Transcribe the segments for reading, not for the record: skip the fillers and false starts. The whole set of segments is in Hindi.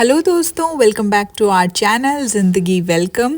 हेलो दोस्तों, welcome back to our channel Zindagi welcome.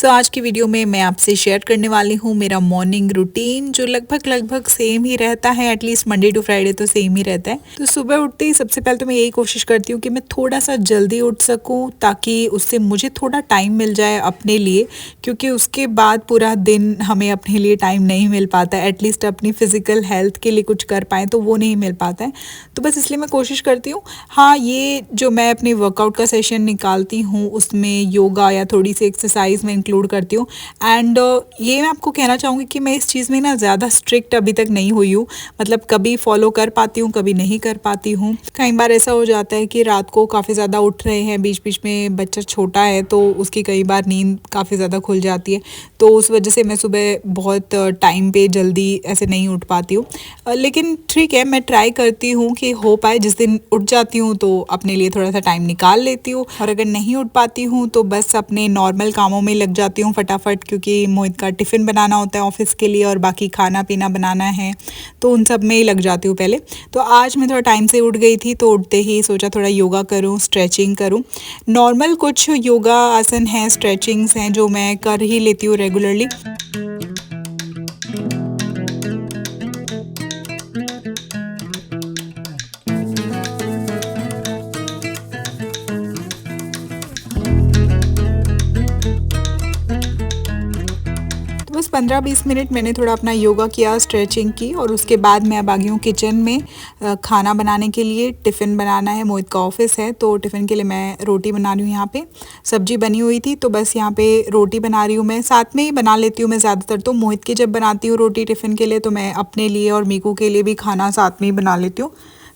आज की वीडियो में मैं आपसे शेयर करने वाली हूँ मेरा मॉर्निंग रूटीन जो लगभग सेम ही रहता है। एटलीस्ट मंडे टू फ्राइडे तो सेम ही रहता है। तो सुबह उठते ही सबसे पहले तो मैं यही कोशिश करती हूँ कि मैं थोड़ा सा जल्दी उठ सकूँ ताकि उससे मुझे थोड़ा टाइम मिल जाए अपने लिए, क्योंकि उसके बाद पूरा दिन हमें अपने लिए टाइम नहीं मिल पाता है। एटलीस्ट अपनी फ़िज़िकल हेल्थ के लिए कुछ कर पाएँ तो वो नहीं मिल पाता है। तो बस इसलिए मैं कोशिश करती हूँ। हाँ, ये जो मैं अपने वर्कआउट का सेशन निकालती हूँ उसमें योगा या थोड़ी सी एक्सरसाइज में इंक्लूड करती हूँ। एंड ये मैं आपको कहना चाहूँगी कि मैं इस चीज़ में ना ज़्यादा स्ट्रिक्ट अभी तक नहीं हुई हूँ। मतलब कभी फॉलो कर पाती हूँ, कभी नहीं कर पाती हूँ। कई बार ऐसा हो जाता है कि रात को काफ़ी ज़्यादा उठ रहे हैं, बीच बीच में बच्चा छोटा है तो उसकी कई बार नींद काफ़ी ज़्यादा खुल जाती है, तो उस वजह से मैं सुबह बहुत टाइम पे जल्दी ऐसे नहीं उठ पाती हूँ। लेकिन ठीक है, मैं ट्राई करती हूँ कि हो पाए। जिस दिन उठ जाती हूँ तो अपने लिए थोड़ा सा टाइम निकाल लेती हूँ, और अगर नहीं उठ पाती हूँ तो बस अपने नॉर्मल कामों में लग जाती हूँ फटाफट, क्योंकि मोहित का टिफ़िन बनाना होता है ऑफिस के लिए और बाकी खाना पीना बनाना है, तो उन सब में ही लग जाती हूँ पहले। तो आज मैं थोड़ा टाइम से उठ गई थी, तो उठते ही सोचा थोड़ा योगा करूँ, स्ट्रेचिंग करूँ। नॉर्मल कुछ योगा आसन हैं, स्ट्रेचिंग्स हैं जो मैं कर ही लेती हूँ रेगुलरली। तो बस 15-20 मिनट मैंने थोड़ा अपना योगा किया, स्ट्रेचिंग की, और उसके बाद मैं अब आ गई हूँ किचन में खाना बनाने के लिए। टिफ़िन बनाना है, मोहित का ऑफिस है, तो टिफ़िन के लिए मैं रोटी बना रही हूँ। यहाँ पे सब्जी बनी हुई थी तो बस यहाँ पे रोटी बना रही हूँ। मैं साथ में ही बना लेती हूँ। मैं ज़्यादातर तो मोहित की जब बनाती हूँ रोटी टिफ़िन के लिए, तो मैं अपने लिए और मीकू के लिए भी खाना साथ में ही बना लेती हूँ।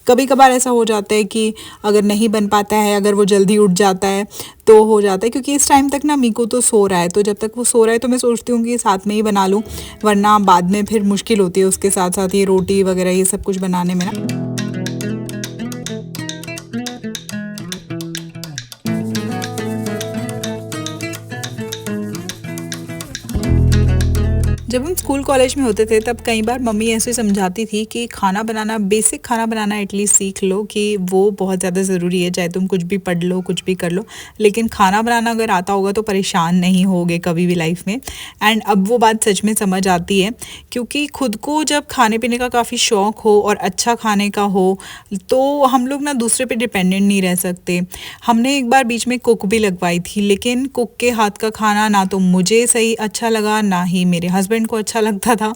कभी कभार ऐसा हो जाता है कि अगर नहीं बन पाता है, अगर वो जल्दी उठ जाता है तो हो जाता है, क्योंकि इस टाइम तक ना मीकू तो सो रहा है, तो जब तक वो सो रहा है तो मैं सोचती हूँ कि साथ में ही बना लूँ, वरना बाद में फिर मुश्किल होती है उसके साथ साथ ये रोटी वगैरह ये सब कुछ बनाने में ना। जब हम स्कूल कॉलेज में होते थे तब कई बार मम्मी ऐसे समझाती थी कि खाना बनाना, बेसिक खाना बनाना एटलीस्ट सीख लो, कि वो बहुत ज़्यादा ज़रूरी है। चाहे तुम कुछ भी पढ़ लो, कुछ भी कर लो, लेकिन खाना बनाना अगर आता होगा तो परेशान नहीं होगे कभी भी लाइफ में। एंड अब वो बात सच में समझ आती है, क्योंकि खुद को जब खाने पीने का काफ़ी शौक़ हो और अच्छा खाने का हो तो हम लोग ना दूसरे पे डिपेंडेंट नहीं रह सकते। हमने एक बार बीच में कुक भी लगवाई थी, लेकिन कुक के हाथ का खाना ना तो मुझे सही अच्छा लगा, ना ही मेरे हस्बैंड को अच्छा लगता था।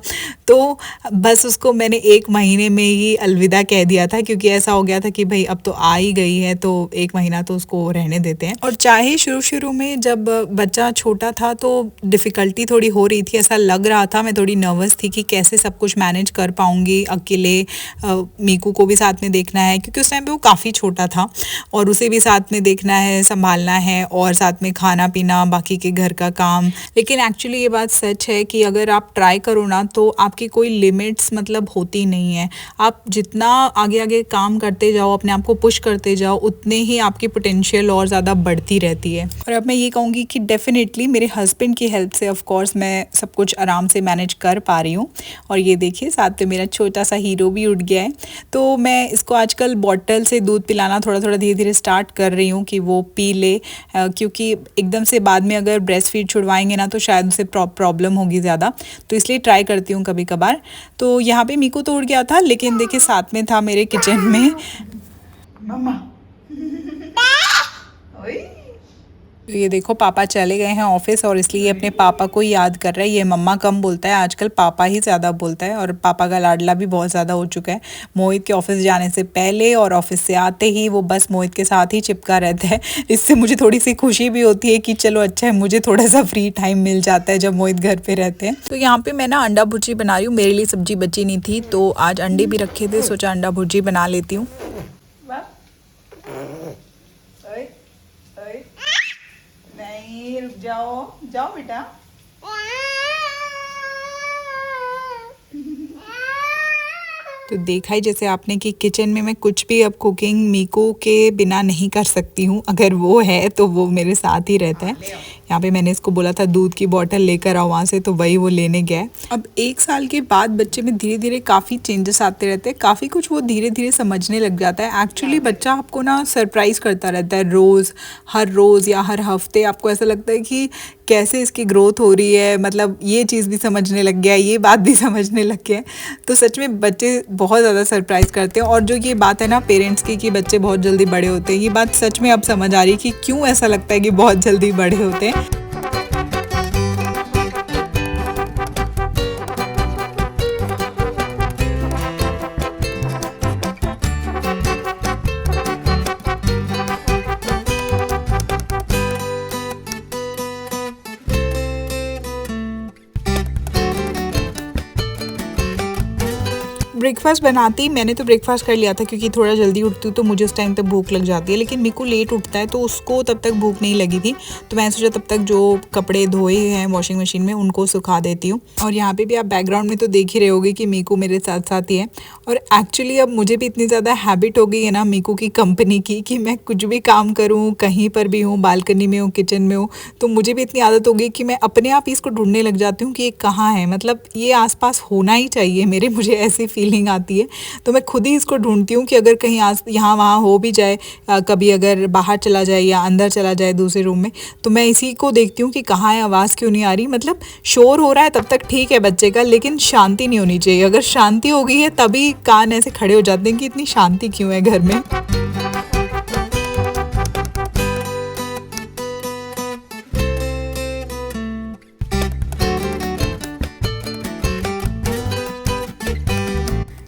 तो बस उसको मैंने 1 महीने में ही अलविदा कह दिया था, क्योंकि ऐसा हो गया था कि भाई अब तो आ ही गई है तो 1 महीना तो उसको रहने देते हैं। और चाहे शुरू में जब बच्चा छोटा था तो डिफ़िकल्टी थोड़ी हो रही थी, ऐसा लग रहा था, मैं थोड़ी नर्वस थी कि कैसे सब कुछ मैनेज कर पाऊँगी अकेले। मीकू को भी साथ में देखना है, क्योंकि उस टाइम पे वो काफ़ी छोटा था और उसे भी साथ में देखना है, संभालना है, और साथ में खाना पीना, बाकी के घर का काम। लेकिन एक्चुअली ये बात सच है कि अगर आप ट्राई करो ना तो आपकी कोई लिमिट्स मतलब होती नहीं है। आप जितना आगे आगे काम करते जाओ, अपने आप को पुश करते जाओ, उतने ही आपकी पोटेंशियल और ज़्यादा बढ़ती रहती है। और अब मैं ये कहूँगी कि डेफिनेटली मेरे हस्बैंड की हेल्प से ऑफ कोर्स मैं सब कुछ आराम से मैनेज कर पा रही हूँ। और ये देखिए साथ में मेरा छोटा सा हीरो भी उठ गया है। तो मैं इसको आजकल बॉटल से दूध पिलाना थोड़ा थोड़ा धीरे धीरे स्टार्ट कर रही हूँ कि वो पी ले, क्योंकि एकदम से बाद में अगर ब्रेस्ट फीड छुड़वाएंगे ना तो शायद उसे प्रॉब्लम होगी ज़्यादा, तो इसलिए ट्राई करती हूँ कभी कभार। तो यहाँ पे मीकू तो उड़ गया था, लेकिन देखिए साथ में था मेरे किचन में मम्मा। तो ये देखो पापा चले गए हैं ऑफिस, और इसलिए अपने पापा को ही याद कर रहा है। ये मम्मा कम बोलता है आजकल, पापा ही ज़्यादा बोलता है, और पापा का लाडला भी बहुत ज़्यादा हो चुका है। मोहित के ऑफिस जाने से पहले और ऑफिस से आते ही वो बस मोहित के साथ ही चिपका रहता है। इससे मुझे थोड़ी सी खुशी भी होती है कि चलो अच्छा है, मुझे थोड़ा सा फ्री टाइम मिल जाता है जब मोहित घर पर रहते हैं। तो यहाँ पर मैं ना अंडा भुर्जी बना रही हूँ। मेरे लिए सब्जी बची नहीं थी तो आज अंडे भी रखे थे, सोचा अंडा भुर्जी बना लेती हूँ। नहीं, रुक जाओ, जाओ बेटा। तो देखा ही जैसे आपने कि किचन में मैं कुछ भी अब कुकिंग मीकू के बिना नहीं कर सकती हूँ। अगर वो है तो वो मेरे साथ ही रहता है। यहाँ पे मैंने इसको बोला था दूध की बॉटल लेकर आओ वहाँ से, तो वही वो लेने गया। अब 1 साल के बाद बच्चे में धीरे धीरे काफ़ी चेंजेस आते रहते हैं, काफ़ी कुछ वो धीरे धीरे समझने लग जाता है। एक्चुअली बच्चा आपको ना सरप्राइज़ करता रहता है रोज़, हर रोज़ या हर हफ्ते आपको ऐसा लगता है कि कैसे इसकी ग्रोथ हो रही है, मतलब ये चीज़ भी समझने लग गया, ये बात भी समझने लग गया। तो सच में बच्चे बहुत ज़्यादा सरप्राइज़ करते हैं। और जो ये बात है ना पेरेंट्स की कि बच्चे बहुत जल्दी बड़े होते हैं, ये बात सच में अब समझ आ रही है कि क्यों ऐसा लगता है कि बहुत जल्दी बड़े होते हैं। ब्रेकफास्ट बनाती मैंने तो ब्रेकफास्ट कर लिया था क्योंकि थोड़ा जल्दी उठती हूँ तो मुझे उस टाइम तक भूख लग जाती है, लेकिन मीकू लेट उठता है तो उसको तब तक भूख नहीं लगी थी। तो मैंने सोचा तब तक जो कपड़े धोए हैं वॉशिंग मशीन में उनको सुखा देती हूँ। और यहाँ पे भी आप बैकग्राउंड में तो देख ही रहे होगे कि मीकू मेरे साथ साथ ही है। और एक्चुअली अब मुझे भी इतनी ज़्यादा हैबिट हो गई है ना मीकू की कंपनी की कि मैं कुछ भी काम करूँ, कहीं पर भी हूँ, बालकनी में हूँ, किचन में हूँ, तो मुझे भी इतनी आदत हो गई कि मैं अपने आप ही इसको ढूंढने लग जाती हूँ कि ये कहाँ है, मतलब ये आसपास होना ही चाहिए मेरे, मुझे ऐसी फीलिंग आती है। तो मैं खुद ही इसको ढूंढती हूँ कि अगर कहीं यहाँ वहाँ हो भी जाए, कभी अगर बाहर चला जाए या अंदर चला जाए दूसरे रूम में, तो मैं इसी को देखती हूँ कि कहाँ है, आवाज़ क्यों नहीं आ रही। मतलब शोर हो रहा है तब तक ठीक है बच्चे का, लेकिन शांति नहीं होनी चाहिए। अगर शांति हो गई है तभी कान ऐसे खड़े हो जाते हैं कि इतनी शांति क्यों है घर में।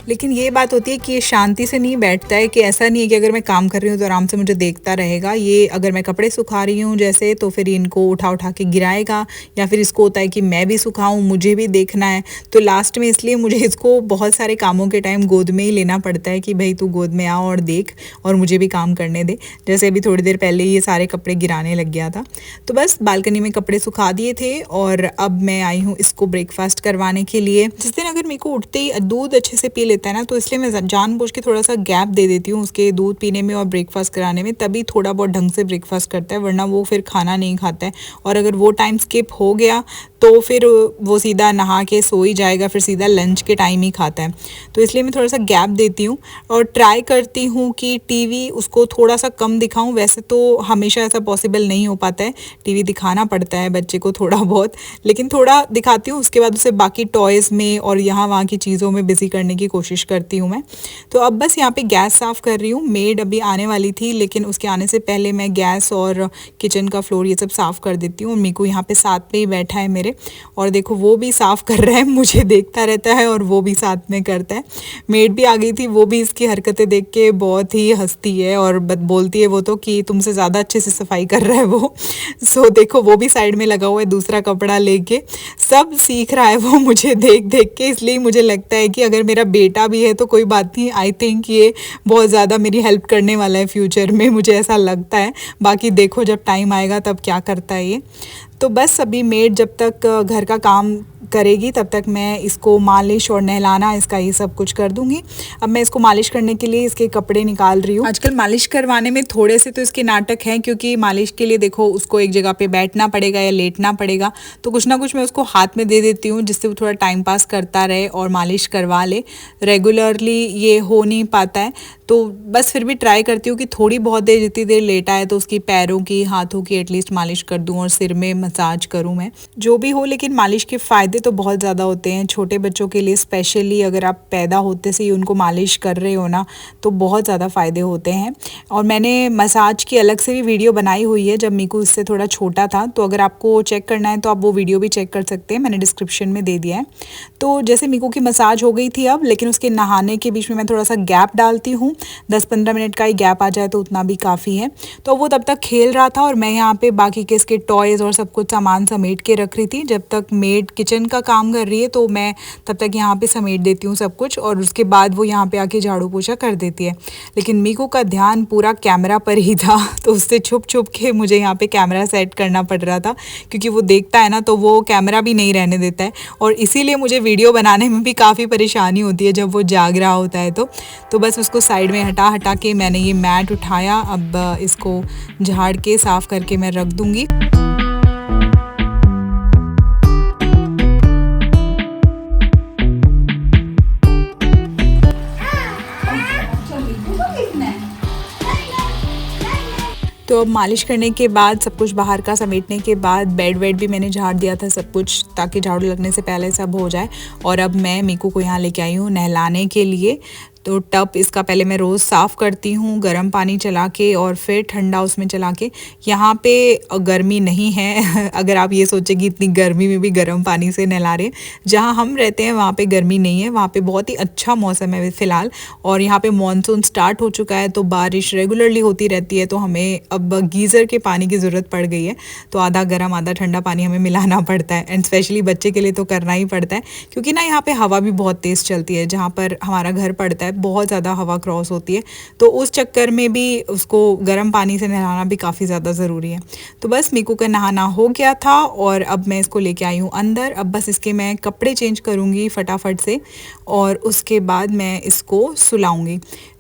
लेकिन ये बात होती है कि ये शांति से नहीं बैठता है, कि ऐसा नहीं है कि अगर मैं काम कर रही हूँ तो आराम से मुझे देखता रहेगा। ये अगर मैं कपड़े सुखा रही हूँ जैसे, तो फिर इनको उठा उठा के गिराएगा, या फिर इसको होता है कि मैं भी सुखाऊँ, मुझे भी देखना है। तो लास्ट में इसलिए मुझे इसको बहुत सारे कामों के टाइम गोद में ही लेना पड़ता है कि भाई तू गोद में आ और देख और मुझे भी काम करने दे। जैसे अभी थोड़ी देर पहले ये सारे कपड़े गिराने लग गया था। तो बस बालकनी में कपड़े सुखा दिए थे और अब मैं आई हूँ इसको ब्रेकफास्ट करवाने के लिए। जिस दिन अगर मेरे को उठते ही दूध अच्छे से पी लेता है ना, तो इसलिए मैं जानबूझ के थोड़ा सा गैप दे देती हूँ उसके दूध पीने में और ब्रेकफास्ट कराने में, तभी थोड़ा बहुत ढंग से ब्रेकफास्ट करता है, वरना वो फिर खाना नहीं खाता है। और अगर वो टाइम स्किप हो गया तो फिर वो सीधा नहा के सो ही जाएगा, फिर सीधा लंच के टाइम ही खाता है। तो इसलिए मैं थोड़ा सा गैप देती हूँ और ट्राई करती हूँ कि टीवी उसको थोड़ा सा कम दिखाऊँ। वैसे तो हमेशा ऐसा पॉसिबल नहीं हो पाता है, टीवी दिखाना पड़ता है बच्चे को थोड़ा बहुत, लेकिन थोड़ा दिखाती हूँ। उसके बाद उसे बाकी टॉयज़ में और यहाँ वहाँ की चीज़ों में बिज़ी करने की कोशिश करती हूँ मैं। तो अब बस यहाँ पे गैस साफ़ कर रही हूँ। मेड अभी आने वाली थी, लेकिन उसके आने से पहले मैं गैस और किचन का फ्लोर ये सब साफ़ कर देती हूँ। मीकू यहाँ पे साथ में ही बैठा है मेरे, और देखो वो भी साफ़ कर रहा है, मुझे देखता रहता है और वो भी साथ में करता है। मेड भी आ गई थी, वो भी इसकी हरकतें देख के बहुत ही हंसती है और बोलती है वो तो कि तुमसे ज़्यादा अच्छे से सफाई कर रहा है वो। सो देखो वो भी साइड में लगा हुआ है दूसरा कपड़ा लेके, सब सीख रहा है वो मुझे देख देख के। इसलिए मुझे लगता है कि अगर मेरा बेटा भी है तो कोई बात नहीं, आई थिंक ये बहुत ज़्यादा मेरी हेल्प करने वाला है फ्यूचर में, मुझे ऐसा लगता है। बाकी देखो जब टाइम आएगा तब क्या करता है ये। तो बस अभी मेड जब तक घर का काम करेगी तब तक मैं इसको मालिश और नहलाना इसका ये सब कुछ कर दूंगी। अब मैं इसको मालिश करने के लिए इसके कपड़े निकाल रही हूँ। आजकल मालिश करवाने में थोड़े से तो इसके नाटक हैं, क्योंकि मालिश के लिए देखो उसको एक जगह पे बैठना पड़ेगा या लेटना पड़ेगा, तो कुछ ना कुछ मैं उसको हाथ में दे देती हूँ जिससे वो थोड़ा टाइम पास करता रहे और मालिश करवा ले। रेगुलरली ये हो नहीं पाता है, तो बस फिर भी ट्राई करती हूँ कि थोड़ी बहुत देर, जितनी देर लेटा है तो उसकी पैरों की, हाथों की एटलीस्ट मालिश कर दूँ और सिर में मसाज करूँ मैं, जो भी हो। लेकिन मालिश के फ़ायदे तो बहुत ज़्यादा होते हैं छोटे बच्चों के लिए, स्पेशली अगर आप पैदा होते से ही उनको मालिश कर रहे हो ना, तो बहुत ज़्यादा फ़ायदे होते हैं। और मैंने मसाज की अलग से भी वीडियो बनाई हुई है जब मीकू इससे थोड़ा छोटा था, तो अगर आपको चेक करना है तो आप वो वीडियो भी चेक कर सकते हैं, मैंने डिस्क्रिप्शन में दे दिया है। तो जैसे मीकू की मसाज हो गई थी अब, लेकिन उसके नहाने के बीच में मैं थोड़ा सा गैप डालती हूँ, 10-15 मिनट का ही गैप आ जाए तो उतना भी काफ़ी है। तो वो तब तक खेल रहा था और मैं यहाँ पे बाकी के इसके टॉयज़ और सब कुछ सामान समेट के रख रही थी। जब तक मेड किचन का काम कर रही है तो मैं तब तक यहाँ पे समेट देती हूँ सब कुछ, और उसके बाद वो यहाँ पे आके झाड़ू पोछा कर देती है। लेकिन मीकू का ध्यान पूरा कैमरा पर ही था, तो उससे छुप छुप के मुझे यहाँ पे कैमरा सेट करना पड़ रहा था, क्योंकि वो देखता है ना तो वो कैमरा भी नहीं रहने देता है, और इसीलिए मुझे वीडियो बनाने में भी काफ़ी परेशानी होती है जब वो जाग रहा होता है। तो बस उसको साइड में हटा हटा के मैंने ये मैट उठाया, अब इसको झाड़ के साफ़ करके मैं रख दूँगी। मालिश करने के बाद, सब कुछ बाहर का समेटने के बाद, बेड वेड भी मैंने झाड़ दिया था सब कुछ, ताकि झाड़ू लगने से पहले सब हो जाए। और अब मैं मीकू को यहाँ लेके आई हूँ नहलाने के लिए। तो टब इसका पहले मैं रोज़ साफ़ करती हूँ गर्म पानी चला के और फिर ठंडा उसमें चला के। यहाँ पे गर्मी नहीं है अगर आप ये सोचें कि इतनी गर्मी में भी गर्म पानी से नहला रहे हैं, जहाँ हम रहते हैं वहाँ पे गर्मी नहीं है, वहाँ पे बहुत ही अच्छा मौसम है फ़िलहाल। और यहाँ पे मॉनसून स्टार्ट हो चुका है तो बारिश रेगुलरली होती रहती है, तो हमें अब गीज़र के पानी की ज़रूरत पड़ गई है। तो आधा गर्म आधा ठंडा पानी हमें मिलाना पड़ता है, एंड स्पेशली बच्चे के लिए तो करना ही पड़ता है, क्योंकि ना यहाँ पर हवा भी बहुत तेज़ चलती है। जहाँ पर हमारा घर पड़ता है बहुत ज़्यादा हवा क्रॉस होती है, तो उस चक्कर में भी उसको गर्म पानी से नहलाना भी काफ़ी ज़्यादा ज़रूरी है। तो बस मीकू का नहाना हो गया था और अब मैं इसको लेके आई हूँ अंदर। अब बस इसके मैं कपड़े चेंज करूँगी फटाफट से और उसके बाद मैं इसको सुलाऊँगी।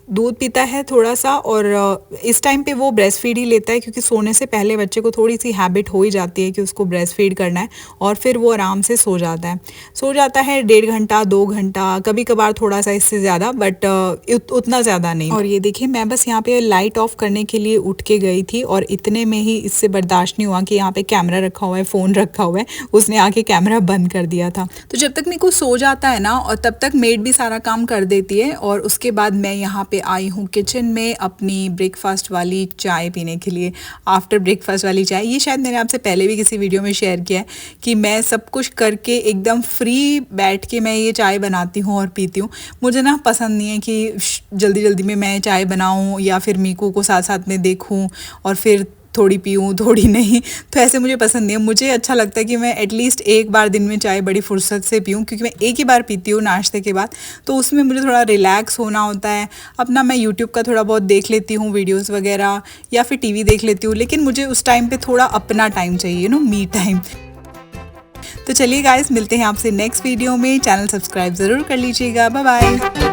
दूध पीता है थोड़ा सा, और इस टाइम पे वो ब्रेस्ट फीड ही लेता है, क्योंकि सोने से पहले बच्चे को थोड़ी सी हैबिट हो ही जाती है कि उसको ब्रेस्ट फीड करना है, और फिर वो आराम से सो जाता है। 1.5 घंटा 2 घंटा, कभी कभार थोड़ा सा इससे ज़्यादा, बट उतना ज़्यादा नहीं। और ये देखिए मैं बस यहाँ पे लाइट ऑफ करने के लिए उठ के गई थी, और इतने में ही इससे बर्दाश्त नहीं हुआ कि यहाँ पे कैमरा रखा हुआ है, फ़ोन रखा हुआ है, उसने आके कैमरा बंद कर दिया था। तो जब तक मेरे को सो जाता है ना, और तब तक मेड भी सारा काम कर देती है, और उसके बाद मैं यहाँ पे आई हूँ किचन में अपनी ब्रेकफास्ट वाली चाय पीने के लिए। आफ्टर ब्रेकफास्ट वाली चाय, ये शायद मैंने आपसे पहले भी किसी वीडियो में शेयर किया है कि मैं सब कुछ करके एकदम फ्री बैठ के मैं ये चाय बनाती हूँ और पीती हूँ। मुझे ना पसंद नहीं है कि जल्दी जल्दी में मैं चाय बनाऊँ या फिर मीकू को साथ साथ में देखूँ और फिर थोड़ी पीऊँ थोड़ी नहीं, तो ऐसे मुझे पसंद नहीं है। मुझे अच्छा लगता है कि मैं एटलीस्ट एक बार दिन में चाय बड़ी फुर्सत से पीऊँ, क्योंकि मैं एक ही बार पीती हूँ नाश्ते के बाद, तो उसमें मुझे थोड़ा रिलैक्स होना होता है। अपना मैं यूट्यूब का थोड़ा बहुत देख लेती हूँ वीडियोज़ वगैरह, या फिर टीवी देख लेती हूँ, लेकिन मुझे उस टाइम पर थोड़ा अपना टाइम चाहिए, मी टाइम। तो चलिए गाइस, मिलते हैं आपसे नेक्स्ट वीडियो में। चैनल सब्सक्राइब ज़रूर कर लीजिएगा। Bye bye.